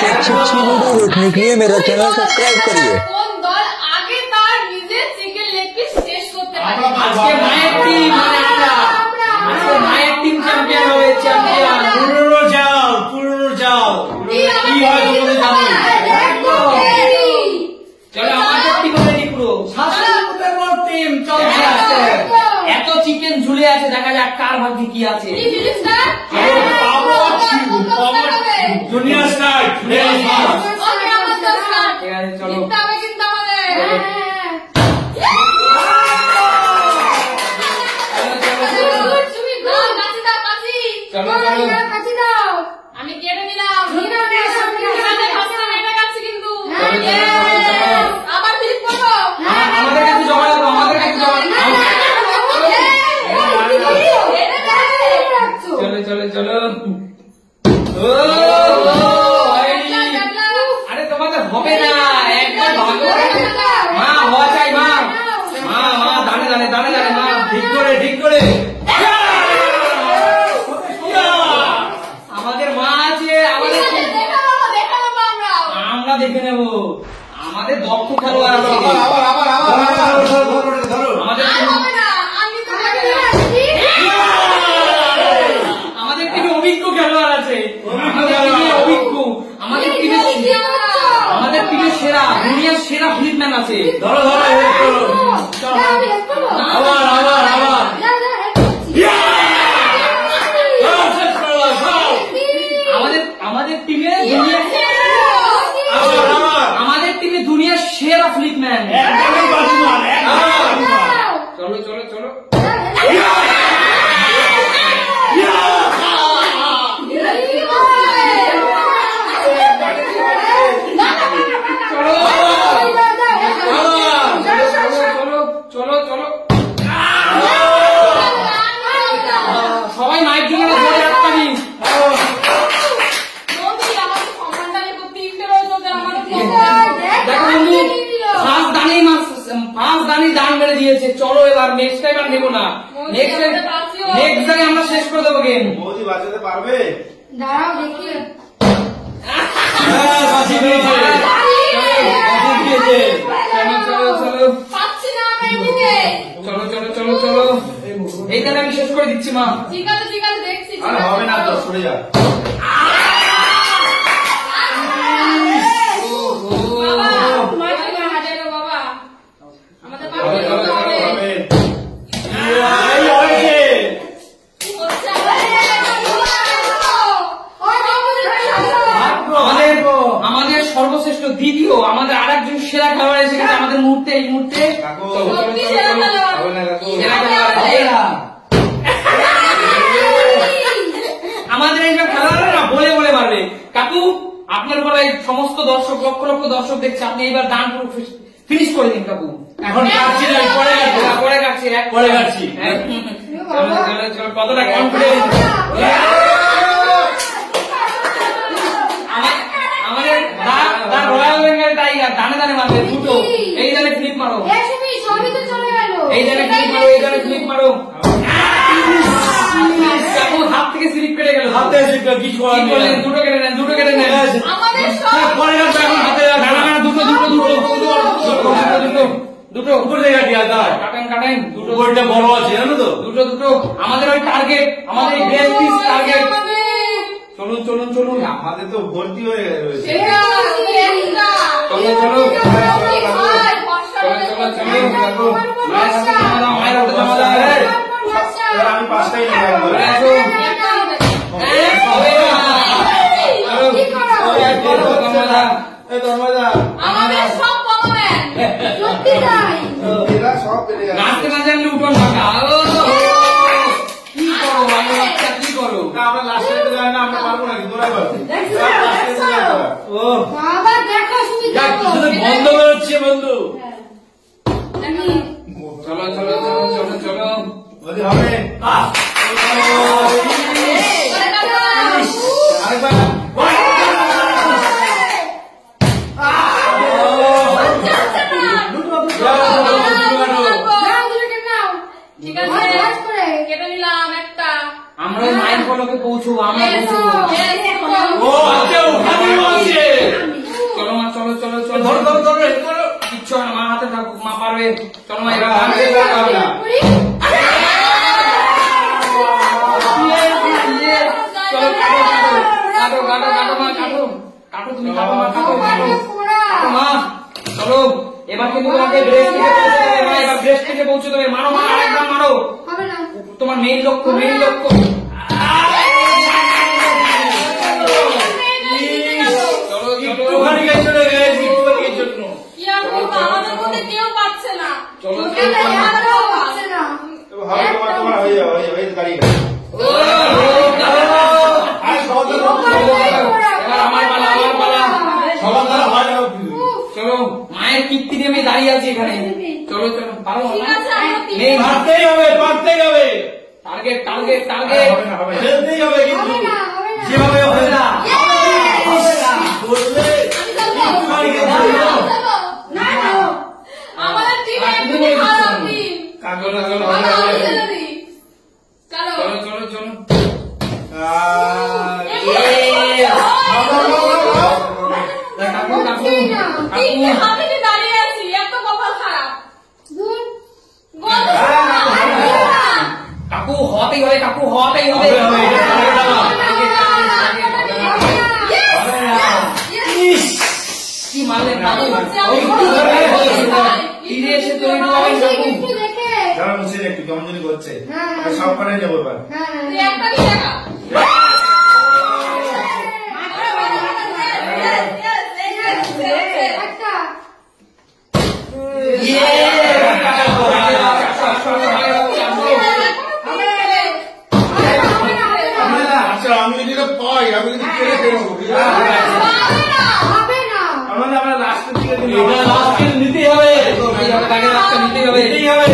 ऐसे अच्छी अच्छी वीडियो देखने के लिए मेरा चैनल सब्सक्राइब करिए। কোন দল আগে তার নিজের চিকেন লেগ পিস শেষ করতে পারে? আজকে মায়ের টিম আজকে মায়ের টিম চ্যাম্পিয়ন হবে চ্যাম্পিয়ন। পুরনো যাও কি হয় তোমাদের জানো? চলো আমাদের টিম রেডি পুরো শাসনের টিম চলছে। এত চিকেন ঝুলে আছে, দেখা যাক কার ভাগ্যে কি আছে। কি ফিলিপ স্যার? দুনিয়া স্টার্ট। ওকে আমার তো স্টার্ট। ঠিক আছে চলো। কিন্তু আমাদের তুমি দাও কাছে দাও কাছে। চলো চলো কাছে দাও। আমি কেটে নিলাম। এখানে কাছে না, এটা কাছে কিন্তু। আবার ফিলিপ করো। আমাদের কাছে জমা রাখো, আমাদের কাছে জমা রাখো। চলো চলো চলো। ও আরে তোমাদের হবে না, একবার ভালো মা হওয়া চাই। মা মা মা দাঁড়ে দাঁড়ে দাঁড়ে দাঁড়ে মা ঠিক করে ঠিক করে। আমাদের মা আছে, আমাদের আমরা দেখে নেব। আমাদের দক্ষ খেলোয়াড় আছে। আমাদের আমাদের টিমে অভিজ্ঞ খেলোয়াড় আছে। আমাদের টিমে সেরা দুনিয়ার সেরা ফিল্ডম্যান আছে। ধরো ধরো আবার আবার আবার আমাদের টিমে আমাদের টিমে দুনিয়ার সেরা ফিল্ডম্যান। চলো চলো চলো চলো চলো। সবাই মাইক দিয়ে ধরে রাখবি। দেখো বন্ধু ফার্স্ট দানি দান মেরে দিয়েছে। চলো এবার নেক্সট টাইম আর নেবো না। নেক্সট টাইম আমরা শেষ করে দেবো গেম। মোদি বাঁচাতে পারবে? দাঁড়াও দেখি। চলো চলো চলো পাচ্ছি না আমি এদিকে। চলো চলো চলো চলো। এইখানে আমি শেষ করে দিচ্ছি মা। ঠিক আছে দেখছি। আর হবে না তো, সরে যা। আমাদের সর্বশ্রেষ্ঠ দ্বিতীয় আমাদের আর একজন সেরা খেলোয়াড় এসে গেছে আমাদের মুহূর্তে এই মুহূর্তে। আমাদের এইসব খেলোয়াড়রা বলে বলে মারবে। কাকু আপনার উপর এই সমস্ত দর্শক লক্ষ লক্ষ দর্শক দেখছে, আপনি এইবার দান ফিনিশ করে দিন কাকু। এখন কাটছি না, পরে কাটছি পরে কাটছি। কতটা কনফিডেন্স আমাদের রয়্যাল বেঙ্গল টাইগার। দানে দানে মারবে দুটো। এই দানে ফ্লিপ মারো, এই দানে ফ্লিপ মারো, এই দানে ফ্লিপ মারো। হাত থেকে স্লিপ কেটে গেল। হাতে দুটো কেটে নেন, দুটো কেটে নেন। পরে কাটবে এখন হাতে। দুটো দুটো দুটো দুটো দুটো উপর জায়গা দিয়া যায়। কাটেন কাটেন। দুটো বইটা বড় আছে জানো তো। দুটো দুটো আমাদের ওই টার্গেট, আমাদের এই গ্রেট পিস টার্গেট। চলুন চলুন চলুন। আমাদের তো ভর্তি হয়ে রয়েছে। চলো চলো আমি পাঁচটাই নাচতে না জানলে উঠোন ফাঁকা। কি করো আমি বাচ্চা, কি করো? আমরা লাস্টে যাই না, আমরা পারবো না কিন্তু ওরাই পারবে। বন্ধ হচ্ছে বন্ধু। চলো চলো চলো চলো চলো। বলি হবে আরেকবার। ঠিক আছে কেটে নিলাম একটা। আমরা মাইল ফলকে পৌঁছবো, আমরা পৌঁছবো। ও আচ্ছা ওখানে আছে। হবে। চলো মা, এবার গান শেষ করতে হবে না। চলো কাটো কাটো কাটো মা, কাটো কাটো, তুমি কাটো মা, কাটো কাটো কাটো মা। চলো এবার কিন্তু তোমাকে ব্রেস্ট থেকে পৌঁছে দেবে মা, এবার ব্রেস্ট থেকে পৌঁছে দেবে। মারো মা, আরেকবার মারো, তোমার মেইন লক্ষ্য, মেইন লক্ষ্য। চলো একটুখানি চলে গেছে, একটুখানি জন্য। কি আর বলবো, আমাদের মধ্যে কেউ পাচ্ছে না। চলো হবে তোমার হয়ে যাবে, হয়ে যাবে, এই তো দাঁড়িয়ে গেছে। আরে সবার দ্বারা এবার আমার পালা, আমার পালা। সবার দ্বারা হয় না। চলো মায়ের কীর্তি নিয়ে আমি দাঁড়িয়ে আছি এখানে। চলো চলো, পারো ঠিক আছে, আমরা তিন- নেই, পারতেই হবে, পারতেই হবে। টার্গেট টার্গেট আরে টার্গেট। হবে না, হবে না। খেলতেই হবে কিন্তু যেভাবে হবে না বললে আমি যাবো। আমাদের টিমে একটু খারাপ টিম। চলো চলো ভালো চলো হয়েছে না টিম। চলো। চলো চলো। কাকু কাকু তিনটে কাকু, হাতে নিয়ে দাঁড়িয়ে আছি, এত কপাল খারাপ। কাকু হতেই হবে, কাকু হতেই হবে। হবে, হবে, এটা হবে না। কি মারলেন কাকু? হ্যাঁ। ফিরে এসে তৈরি হবেন কাকু। যারা মুছে একটু কেমন যদি করছে সব পারে যাবো এবার। তুই একটা নিয়ে দেখা। আচ্ছা আমি যদি এটা পাই আমি যদি খেলে ফেলবো আমরা লাস্টের দিকে নিতেই হবে, তাকে রাস্তা নিতেই হবে, নিতেই হবে।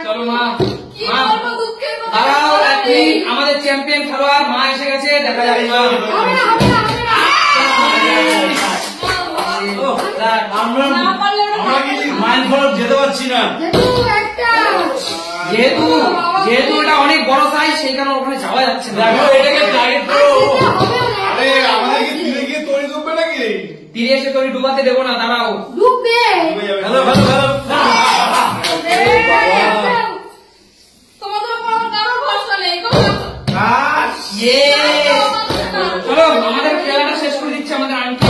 চলো মা, কি মা বলবো, দুঃখের কথা। দাঁড়াও, আমাদের চ্যাম্পিয়ন খেলোয়াড় মা এসে গেছে, দেখা যাবে মা। আমরা না পারলে আমরা কি মাইন্ড ফলক যেতে পারছি না। যেহেতু যেহেতু এটা অনেক বড় সাইজ, সেই কারণে ওখানে যাওয়া যাচ্ছে না। দেখো এটাকে টার্গেট করো। আরে আমাদের কি তীরে গিয়ে তৈরি করবে নাকি? তীরে এসে তোর ডুবাতে দেবো না, দাঁড়াও। Hello hello hello. তোমাদের উপর কারোর ভরসা নেই। চলো আমাদের খেলাটা শেষ করে দিচ্ছে আমাদের আন্টি।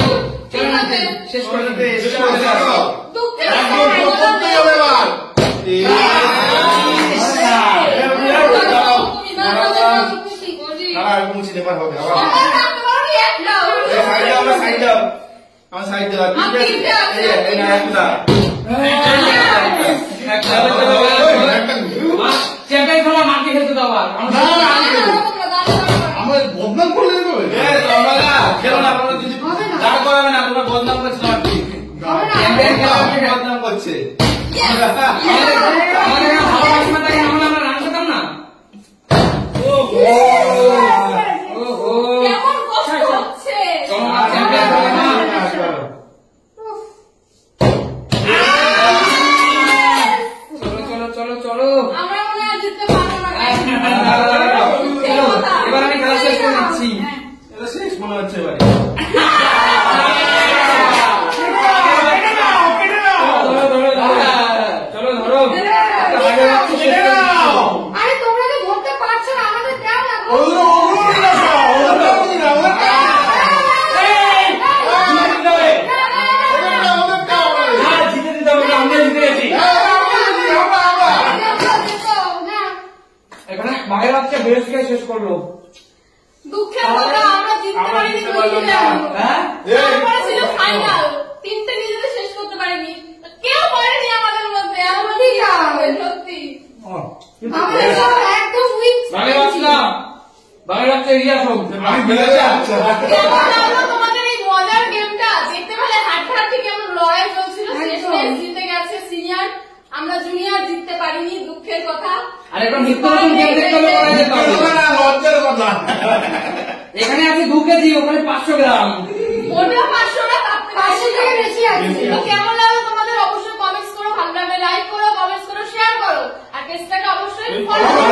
চলো না, শেষ করে দিতে দুঃখের একদম করতেই হবে এবার। তারা আর মুছে দেবার হবে আবার। সাইড দাও, সাইড দাও, আমার সাইড দাও। এই না একটা চ্যাম্পিয়ন খেলা মাকে খেলতে দাও। আর আমার বদনাম করলে দেবে। তোমরা খেলো না, তোমরা যদি দাঁড় করাবে না, তোমরা বদনাম করছো না। চ্যাম্পিয়ন খেলা বদনাম করছে। আমাদের এখানে ভালো বাসনা থাকে, আমরা রান খেতাম না। ওহো, কেমন কষ্ট হচ্ছে। চলো না, চ্যাম্পিয়ন খেলা না। চলো চলো চলো চলো। আমরা মনে হয় জিততে পারবো না। চলো, এবার আমি খেলা শেষ করে দিচ্ছি। এটা শেষ মনে হচ্ছে এবারে। ধরো ধরো ধরো, চলো ধরো। আগে রাখছি, শেষ করে দিচ্ছি। আরে তোমরা তো ধরতে পারছো না, আমাদের দাও না গো। জিতে দিতে হবে, আমরা জিতে গেছি। এখানে ভাগের বাচ্চা বেশকে শেষ করলো। দুঃখের কথা, আমরা জিততে আমরা পারিনি। জিততে পারলাম না। হ্যাঁ, তারপরে ছিল ফাইনাল, তিনটে নিজেদের শেষ করতে পারিনি। কেউ পারেনি আমাদের মধ্যে। আমাদের সত্যি আমাদের সব একদম weak ভাগের বাচ্চা, ভাগের বাচ্চা এগিয়ে আসো। আমি বেড়ে যাচ্ছি। কেমন লাগলো তোমাদের এই মজার গেমটা? দেখতে পেলে হাড্ডাহাড্ডি কেমন লড়াই চলছিল। শেষমেশ জিতে গেছে সিনিয়র, আমরা জুনিয়র জিততে পারিনি। দুঃখের কথা। আর একটা নিত্য নতুন গেম দেখতে হলে করা যেতে হবে। লজ্জার কথা। এখানে আছে 2 কেজি, ওখানে 500 গ্রাম। ওটা 500 না, তার থেকে 500 থেকে বেশি আছে। তো কেমন লাগলো তোমাদের? অবশ্যই কমেন্টস করো, ভালো লাগলে লাইক করো, কমেন্টস করো, শেয়ার করো, আর পেজটাকে অবশ্যই ফলো করো।